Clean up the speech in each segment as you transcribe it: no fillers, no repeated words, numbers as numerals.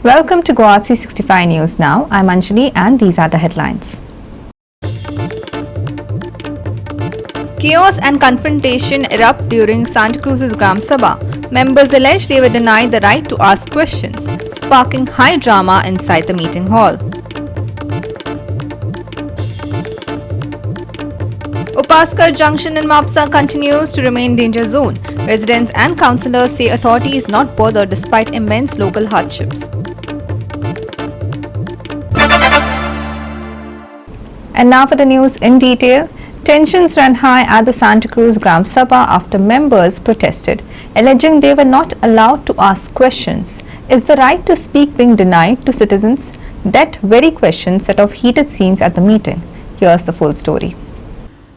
Welcome to Guwahati 65 News Now. I'm Anjali and these are the headlines. Chaos and confrontation erupt during Santa Cruz's Gram Sabha. Members allege they were denied the right to ask questions, sparking high drama inside the meeting hall. Upaskar Junction in Mapsa continues to remain danger zone. Residents and councillors say authorities not bothered despite immense local hardships. And now for the news in detail. Tensions ran high at the Santa Cruz Gram Sabha after members protested, alleging they were not allowed to ask questions. Is the right to speak being denied to citizens? That very question set off heated scenes at the meeting. Here's the full story.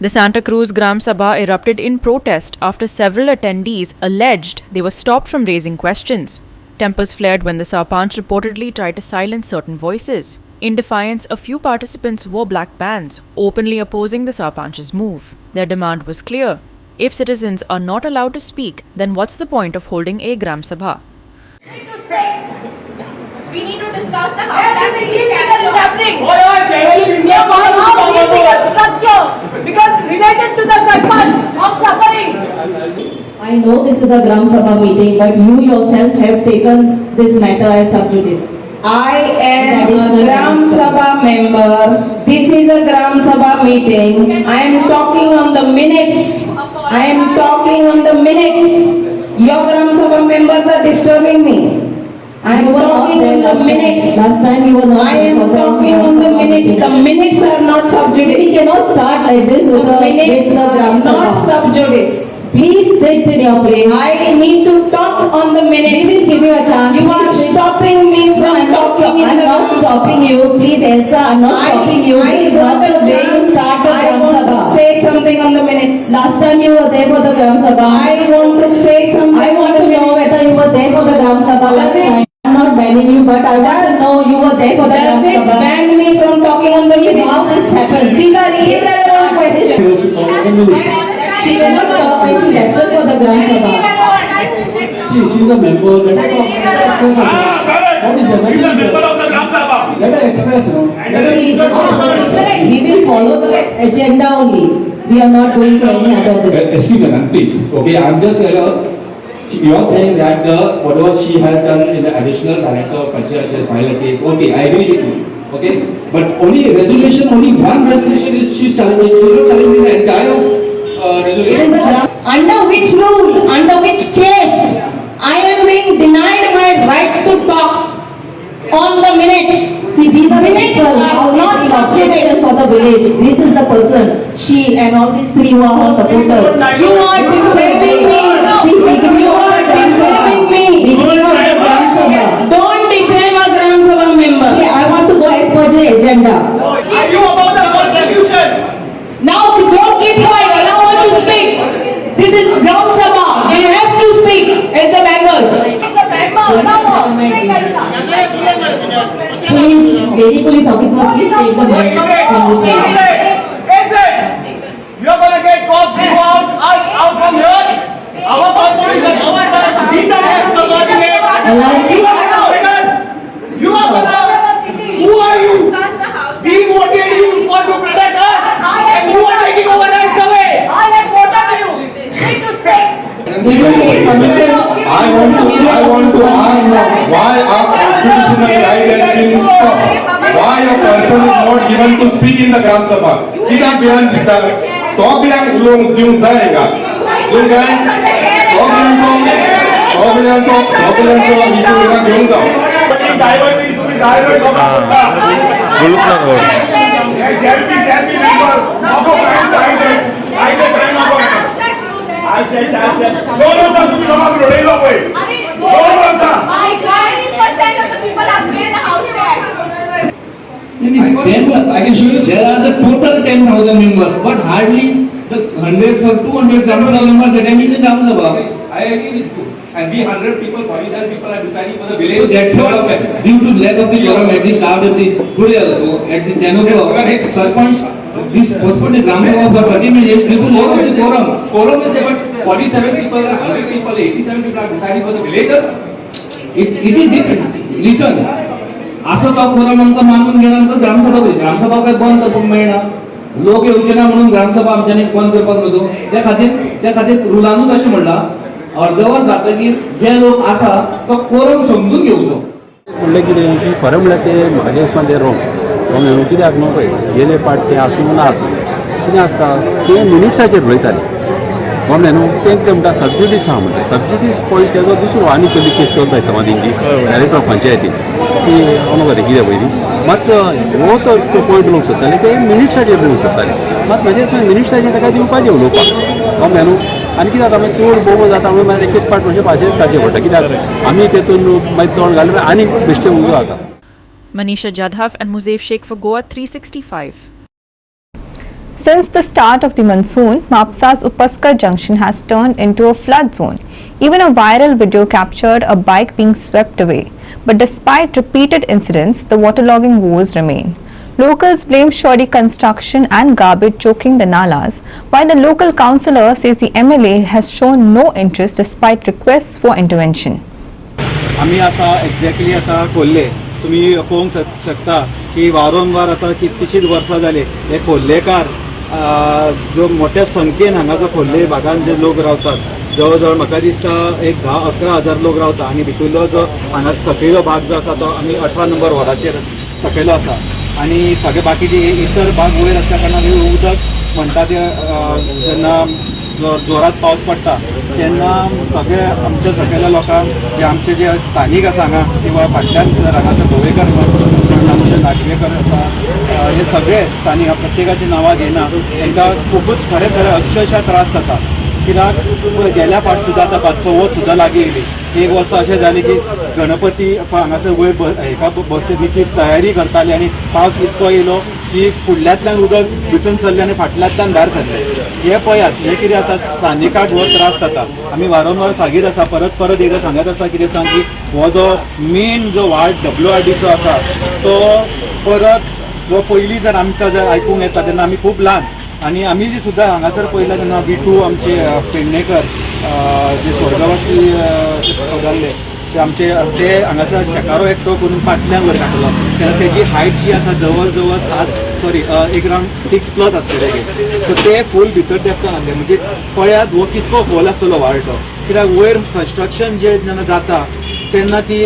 The Santa Cruz Gram Sabha erupted in protest after several attendees alleged they were stopped from raising questions. Tempers flared when the Sarpanch reportedly tried to silence certain voices. In defiance, a few participants wore black bands, openly opposing the Sarpanch's move. Their demand was clear. If citizens are not allowed to speak, then what's the point of holding a Gram Sabha? We need to discuss the house tax illegal is happening. Structure because related to the Sarpanch of suffering. I know this is a Gram Sabha meeting, but you yourself have taken this matter as sub judice. I am a Gram Sabha member. This is a Gram Sabha meeting. I am talking on the minutes. I am talking on the minutes. Your Gram Sabha members are disturbing me. I am talking on the minutes. Last time you were not. I am talking on the minutes. The minutes are not sub judice. We cannot start like this with a minutes Gram are not Sabha. sub judice. Please sit in your place. I need to talk on the minutes. We will give you a chance. You are stopping me from talking in I'm the not stopping you. Please, Elsa, I'm not stopping you. This is not the way you start a I Gram want to Sabha. say something on the minutes. Last time you were there for the Gram Sabha. I want to say something. I want to know whether you were there for the Gram Sabha last time. I'm not banning you, but I want to know you were there for the Gram Does it Sabha. ban me from talking on the minutes? How this happens? These are irrelevant questions. She cannot talk when she's absent for the Gram Sabha. See, she's a member. Let her express herself. What is the member of the Gram Sabha? Let her express. We will follow the agenda only. We are not going to any other. Excuse me, ma'am, please. Okay, I'm just you are saying that whatever she has done in the additional director of Panchayat, she has filed a case. Okay, I agree with you. Okay, but only one resolution is she's challenging. She's not challenging the entire resolution. Under which rule, under which case, I am being denied my right to talk on the minutes. See, these are the Minutes people are who not are sub objectors judice. for the village. This is the person, she and all these three who are her supporters. You are defaming me. See, beginning You of are the Gram defaming Sabha. me. Beginning of the Gram Sabha. Don't defame a Gram Sabha member. See, I want to go as per the agenda. Are you about the constitution? Now don't keep quiet. I don't want to speak. This is Gram Sabha. You have to speak as a members. It's a member. Please, lady police officer, please take the mic from this side. Is it? You are going to get cops to go us out from here? Our constitution, our right. These are subordinate. Alliance. You are gonna, you are gonna, who are you? We voted you for to protect us, and you are taking our rights away. I have voted you. Need to stay. We will take permission. I want to ask why our constitutional right has been stopped. Why a person is not given to speak in the Gram Sabha? Kita bilang kita, to bilang ulung diung daega, diung daeng, to bilang itu bilang diung dao. I can show you. There are the total 10,000 members, but hardly the hundreds or 200 members attending the Gram Sabha. I agree with you. And we 100 people, 47 people are deciding for the village. So that's development. Due to lack of the quorum at the start of the today also, at the 10 o'clock, Sarpanch, this postponed the Gram Sabha for 30 minutes due to lack of the quorum. Quorum is there, but 47 people, 100 people, 87 people are deciding for the villagers. It is different. Listen असं तो quorum आमकां मानून घेणार तर ग्रामसभा कशी ग्रामसभा काय बंद करपाक मेळना लोक येवचे ना म्हणून ग्रामसभा आमच्यानी बंद करपाक नव्हतो त्या खातीर रुलानूच अशें म्हणला अर्दवर जातकीर जे लोक आसा तो कोरम समजून घेवचो म्हणलें कितें की खरें म्हणल्यार ते म्हाज्या हिसपान तें रोंग कित्याक न्हू पळय गेले पाट तें आसूं ना आसूं कितें आसता ते मिनिट्साचेर रोयताले म्हणलें न्हू तेंकां म्हणटा सबज्युडीस आहा म्हणटा सबज्युडीस पॉयंट तेजो दुसरो आनी कसली केस चलता दिसता तेंची डायरेक्टर ऑफ पंचायतीन ती अनवरी कितें पयली मातसो हो तो पॉयंट उलोवंक सोदताले ते मिनिट्साचेर उलोवंक सोदताले मात म्हाज्या हिसपान मिनिट्साचेर ताका दिवपाचें उलोवपाक म्हणलें न्हू आनी कित्याक आमी चड बोबो जाता म्हणून मागीर एक पाट मातशें पाशेंच काडचें पडटा कित्याक आमी तेतून मागीर तोंड घालून आनी बेश्टें उजो जाता Manisha Jadhav and Muzaif Sheikh for Goa 365. Since the start of the monsoon, Mapsa's Upaskar junction has turned into a flood zone. Even a viral video captured a bike being swept away. But despite repeated incidents, the waterlogging woes remain. Locals blame shoddy construction and garbage choking the nalas, while the local councillor says the MLA has shown no interest despite requests for intervention. आम्ही आता exactly आता खोल्ले तुम्ही पळोवंक शकता की वारंवार आता कितकीशीच वर्सां जाली हे खोल्लेकार जो मोठ्या संख्येन हांगाचो खोल्ले भागान जे लोक रावतात जवळ जवळ म्हाका दिसता एक 10-11 हजार लोक रावता आनी भितरलो जो हांगा सकयलो भाग जो आसा तो आमी 18 नंबर वॉर्डाचेर सकयलो आसा आनी सगळे बाकीचे इतर भाग वयर आसल्या कारणान हे उदक म्हणटा ते जेन्ना जोरात पावस पडटा तेन्ना सगळे आमच्या सकयल्या लोकांक जे आमचे जे स्थानीक आसा हांगा किंवा फाटल्यान रानाचे गोवेकर आमचे नागवेकर आसा हे सगळे स्थानीक प्रत्येकाची नांवां घेयना तांकां खूबच खरें खरें अक्षरशः त्रास जाता कित्याक गेल्या फाट सुद्दां आतां चवथ सुद्दां लागीं येयली एक वर्स अशें जालें की गणपती हांगासर वयर हेका बसीची तयारी करताली आनी पावस इतको येयलो की फुडल्यांतल्यान उदक भितून सरलें आनी फाटल्यांतल्यान भायर सरलें हे पळयात हे कितें जाता स्थानिकाक हो त्रास जाता आमी वारंवार सांगीत आसा परत एकदां सांगत आसा कितें सांग की हो जो मेन जो वार्ड WRDचो आसा तो परत जो पयलीं जर आमकां जर आयकूंक येता तेन्ना आमी खूब ल्हान आनी आमी जी सुद्दां हांगासर पळयला तेन्ना V2 आमचे पेडणेकर जे स्वर्गवासी जाल्ले ते आमचे ते हांगासर शेकारो एकटो करून फाटल्यान वयर काडलो तेन्ना तेजी हायट जी आसा जवळ जवळ एक राउंड 6+ आसतले सो ते फूल भितर देंपतान आहले म्हणजे पळयात हो कितको खोल आसतलो वार्ड तो कित्याक वयर कन्स्ट्रक्शन जे जेन्ना जाता तेन्ना ती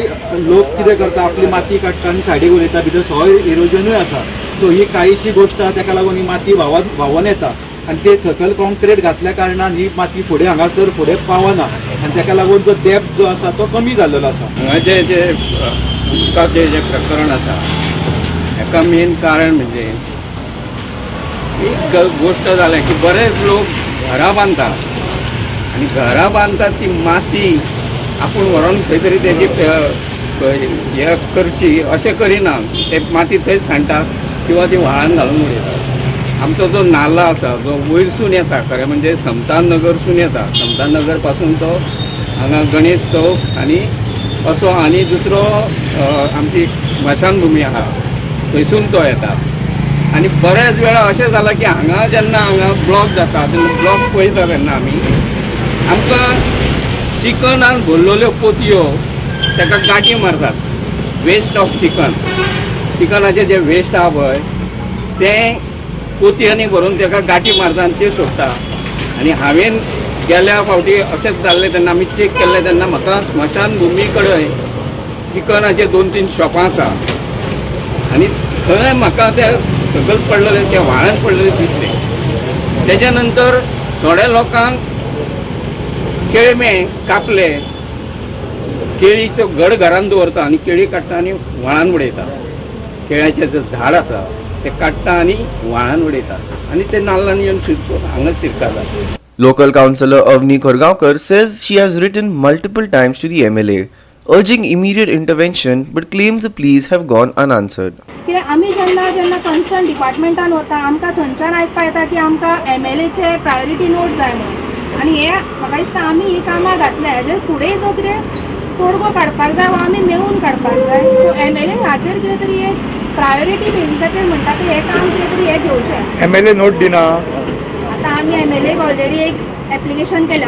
लोक कितें करता आपली माती काडटा आनी सायडीक उडयता भितर सॉयल इरोजनूय आसा सो ही काहीशी गोष्ट ताका लागून ही माती व्हांवून येता आनी ते सकयल कॉन्क्रीट घातल्या कारणान ही माती फुडें हांगासर फुडें पावना आनी ताका लागून जो डेप्थ जो आसा तो कमी जाल्लो आसा हांगाचे जे उदकाचें जे प्रकरण आसा हेका मेन कारण म्हणजे एक गोष्ट जालें की बरेच लोक घरां बांदतात आनी घरां बांदतात ती माती आपूण व्हरोन खंय तरी तेजी हे करची अशें करिना ते माती थंय सांडटात किंवा ती व्हाळान घालून उडयतात आमचो जो नाला आसा जो वयरसून येता खरें म्हणजे समतान नगरसून येता समतान नगर पासून तो हांगा गणेश चौक आनी असो आनी दुसरो आमची स्मशानभुमी आहा थंयसून तो येता आनी बरेच वेळा अशें जालां की हांगा जेन्ना हांगा ब्लॉक जाता तेन्ना ब्लॉक पळयता तेन्ना आमी आमकां चिकनान भरलेल्यो पोतयो ताका गांठी मारतात वेस्ट ऑफ चिकनाचे जे वेस्ट आहा पळय तें पोतयांनी भरून ताका गांठी मारता आनी ते सोडटा आनी हांवें गेल्या फावटी अशेंच जाल्लें तेन्ना आमी चेक केल्लें तेन्ना म्हाका स्मशान भुमी कडेन चिकनाचे 2-3 शॉपां आसा आनी थंय म्हाका ते सकयल पडलेले ते व्हाळांत पडलेले दिसले तेज्या नंतर थोड्या लोकांक केळमे कापले केळीचो घड घरान दवरता आनी केळी काडटा आनी व्हाळान उडयता केळ्याचें जें झाड आसा ते काडटा आनी व्हाळान उडयतात आनी ते नाल्लांनी येवन हांगा शिरकातात Local councillor Avni Khorgaonkar says she has written multiple times to the MLA, urging immediate intervention, but claims the pleas have gone unanswered. कित्याक आमी जेन्ना कन्सर्न डिपार्टमेंटान वता आमकां थंयच्यान आयकपा येता की आमकां MLAचे प्रायोरिटी नोट जाय म्हणून आनी हे म्हाका दिसता आमी ही कामां घातल्या हेजेर फुडें जो कितें तोडगो काडपाक जाय वो आमी मेळून काडपाक जाय सो MLA हाचेर कितें तरी एक प्रायोरिटी बेसिसाचेर म्हणटा की हें काम कितें तरी हे घेवचें MLA नोट दिना आतां आमी MLA ऑलरेडी एक एप्लिकेशन केलें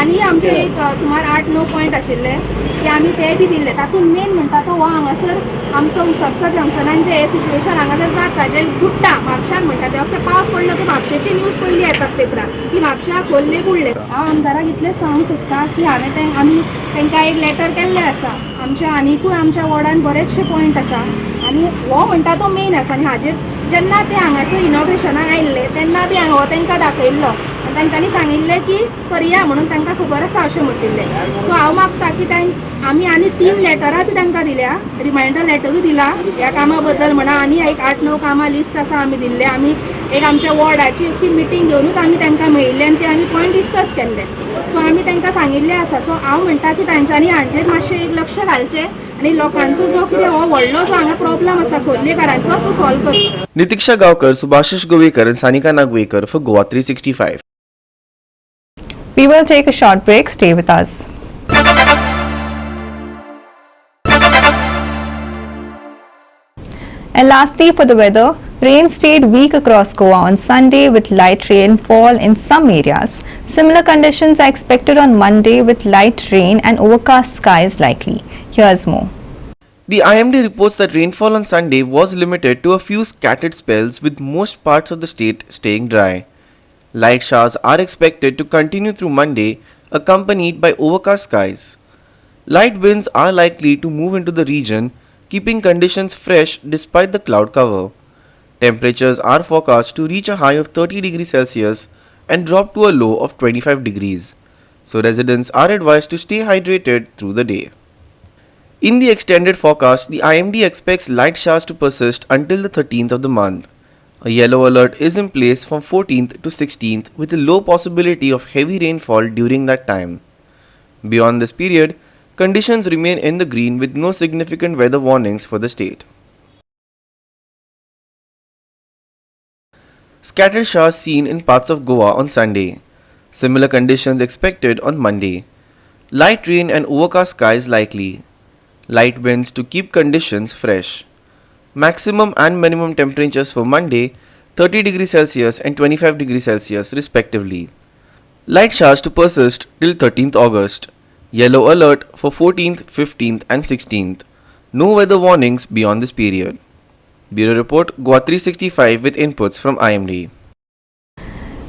आनी आमचे एक सुमार 8-9 पॉयंट आशिल्ले की आमी ते बी दिल्ले. तातूंत मेन म्हणटा तो हो हांगासर आमचो उसरकर जंक्शनान जे सिच्युएशन हांगा जर जाता जे बुडटा म्हापशान म्हणटा ते वखद पावस पडलो की म्हापशेची न्यूज पयली येतात पेपरार की म्हापशा खोल्ले बुडले. हांव आमदाराक इतलें सांगूंक सोदता की हांवें आमी तांकां एक लेटर केल्लें आसा. आमच्या आनीकूय आमच्या वॉर्डान बरेचशे पॉयंट आसा आनी हो म्हणटा तो मेन आसा. आनी हाजेर जेन्ना ते हांगासर इनॉग्रेशनाक आयिल्ले तेन्ना बी हांवें हो तांकां दाखयल्लो आनी तांच्यांनी सांगिल्लें की करया म्हणून तांकां खबर आसा अशें म्हणिल्लें. सो हांव मागता की आमी आनी 3 लेटरां बी तांकां दिल्या, रिमायंडर लेटरूय दिला ह्या कामा बद्दल म्हणा आनी एक 8-9 कामां लिस्ट आसा आमी दिल्ले. आमी एक आमच्या वॉर्डाची अख्खी मिटींग घेवनूच आमी तांकां मेळिल्ले आनी ते आमी पॉयंट डिस्कस केल्ले. सो आमी तांकां सांगिल्लें आसा. सो हांव म्हणटा की तांच्यांनी हांचेर मातशें एक लक्ष घालचें आनी लोकांचो जो कितें हो व्हडलो जो हांगा प्रॉब्लम आसा खोर्लेकारांचो तो सॉल्व करचो. Nitiksha Gaokar, Subhashish Govekar and Sanika Nagwekar for Goa 365. We will take a short break. Stay with us. And lastly, for the weather, rain stayed weak across Goa on Sunday with light rainfall in some areas. Similar conditions are expected on Monday with light rain and overcast skies likely. Here's more. The IMD reports that rainfall on Sunday was limited to a few scattered spells with most parts of the state staying dry. Light showers are expected to continue through Monday, accompanied by overcast skies. Light winds are likely to move into the region, keeping conditions fresh despite the cloud cover. Temperatures are forecast to reach a high of 30 degrees Celsius and drop to a low of 25 degrees. So residents are advised to stay hydrated through the day. In the extended forecast, the IMD expects light showers to persist until the 13th of the month. A yellow alert is in place from 14th to 16th with a low possibility of heavy rainfall during that time. Beyond this period, conditions remain in the green with no significant weather warnings for the state. Scattered showers seen in parts of Goa on Sunday. Similar conditions expected on Monday. Light rain and overcast skies likely. Light winds to keep conditions fresh. Maximum and minimum temperatures for Monday 30 degrees Celsius and 25 degrees Celsius respectively. Light showers to persist till 13th August. Yellow alert for 14th, 15th and 16th. No weather warnings beyond this period. Bureau Report, Goa 365 with inputs from IMD.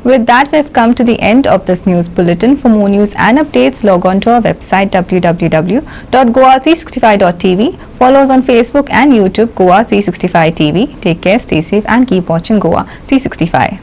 With that, we've come to the end of this news bulletin. For more news and updates, log on to our website www.goa365.tv. Follow us on Facebook and YouTube, Goa 365 TV. Take care, stay safe and keep watching Goa 365.